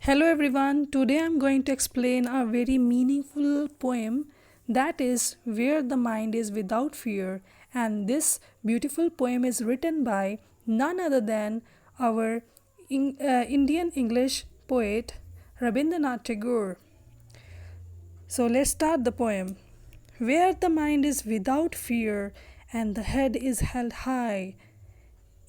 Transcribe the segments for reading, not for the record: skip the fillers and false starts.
Hello everyone, today I'm going to explain a very meaningful poem that is Where the Mind is Without Fear, and this beautiful poem is written by none other than our Indian English poet Rabindranath Tagore. So let's start the poem. Where the mind is without fear and the head is held high,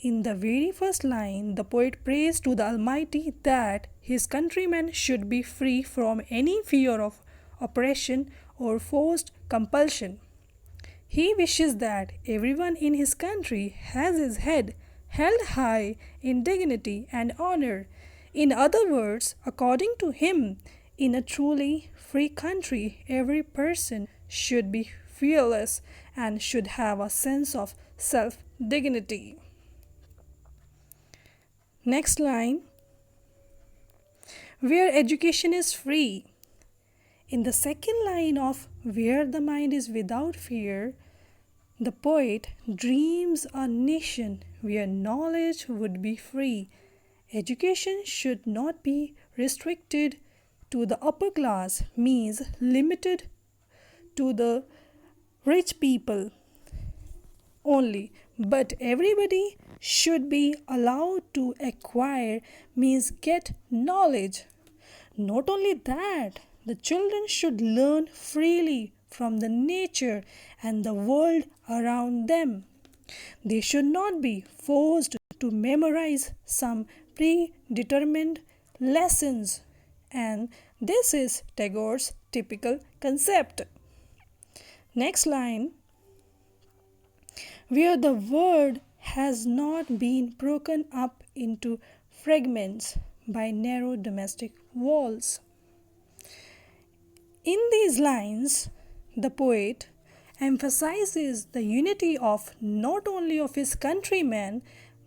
in the very first line, the poet prays to the Almighty that his countrymen should be free from any fear of oppression or forced compulsion. He wishes that everyone in his country has his head held high in dignity and honor. In other words, according to him, in a truly free country, every person should be fearless and should have a sense of self dignity. Next line, where education is free. In the second line of Where the Mind is Without Fear, the poet dreams a nation where knowledge would be free. Education should not be restricted to the upper class, means limited to the rich people only, but everybody should be allowed to acquire, means get knowledge. Not only that, the children should learn freely from the nature and the world around them. They should not be forced to memorize some predetermined lessons, and this is Tagore's typical concept. Next line, where the world has not been broken up into fragments by narrow domestic walls. In these lines, the poet emphasizes the unity of not only of his countrymen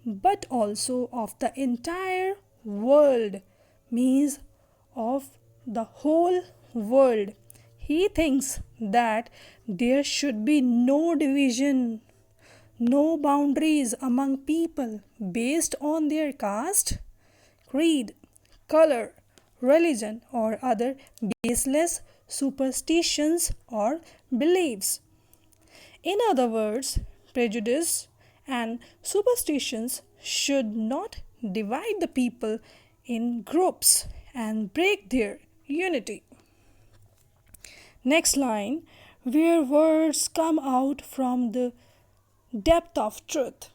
but also of the entire world, means of the whole world. He thinks that there should be no division, no boundaries among people based on their caste, creed, color, religion, or other baseless superstitions or beliefs. In other words, prejudice and superstitions should not divide the people in groups and break their unity. Next line, where words come out from the depth of truth.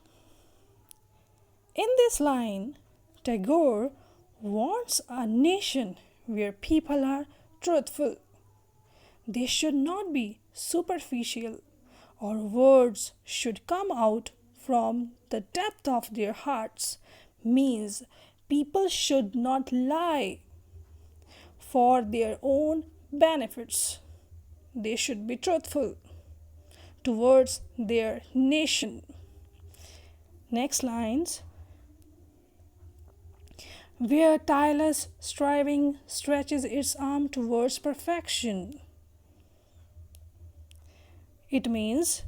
In this line, Tagore wants a nation where people are truthful. They should not be superficial, or words should come out from the depth of their hearts, means people should not lie for their own benefits. They should be truthful towards their nation. Next lines, where tireless striving stretches its arm towards perfection. It means,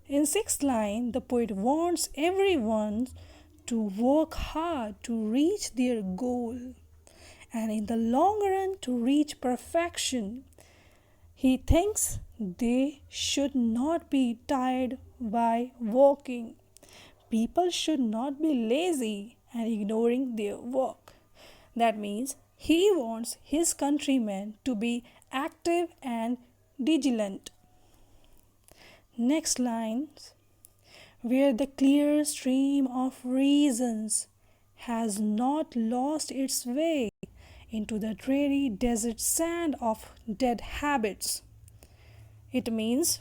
in sixth line, the poet wants everyone to work hard to reach their goal and in the long run to reach perfection. He thinks they should not be tired by walking. People should not be lazy and ignoring their work. That means he wants his countrymen to be active and vigilant. Next lines, where the clear stream of reasons has not lost its way into the dreary desert sand of dead habits. It means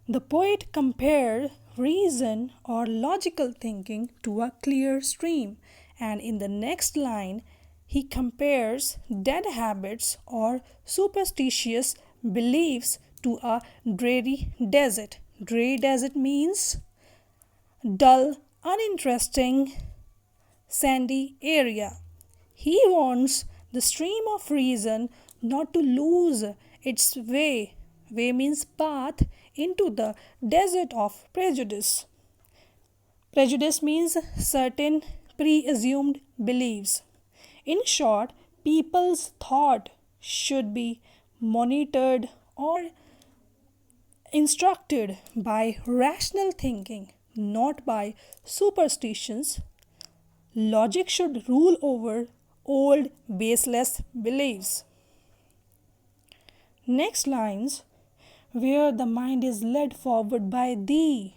the poet compared reason or logical thinking to a clear stream, and in the next line, he compares dead habits or superstitious beliefs to a dreary desert. Dreary desert means dull, uninteresting, sandy area. He wants the stream of reason not to lose its way. Way means path into the desert of prejudice. Prejudice means certain pre-assumed beliefs. In short, people's thought should be monitored or instructed by rational thinking, not by superstitions. Logic should rule over old, baseless beliefs. Next lines, where the mind is led forward by thee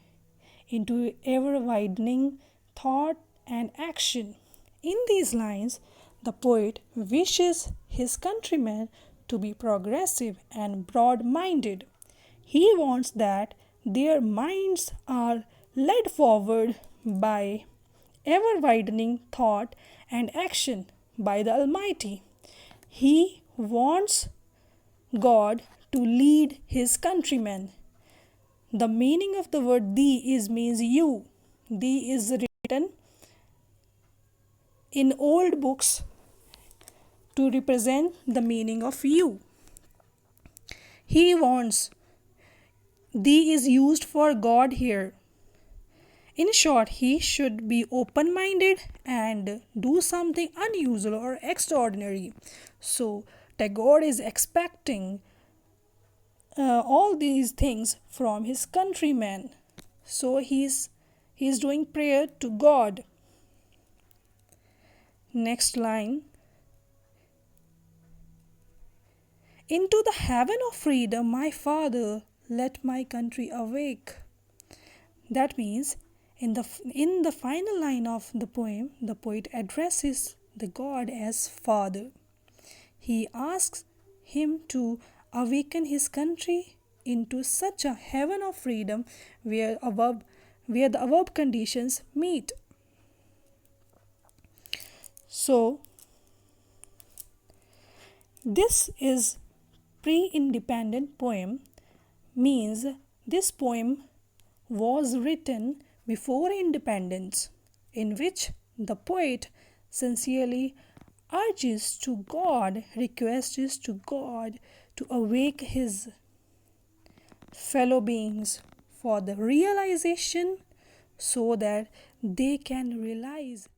into ever widening thought and action. In these lines, the poet wishes his countrymen to be progressive and broad minded. He wants that their minds are led forward by ever widening thought and action by the Almighty. He wants God to lead his countrymen. The meaning of the word thee is means you. Thee is written in old books to represent the meaning of you. He wants, thee is used for God here. In short, he should be open minded and do something unusual or extraordinary. So, Tagore is expecting all these things from his countrymen. So, he's doing prayer to God. Next line. Into the heaven of freedom, my father, let my country awake. That means in the final line of the poem, the poet addresses the God as Father. He asks him to awaken his country into such a heaven of freedom where the above conditions meet. So this is pre-independent poem, means this poem was written before independence, in which the poet sincerely urges to God, requests to God to awake his fellow beings for the realization so that they can realize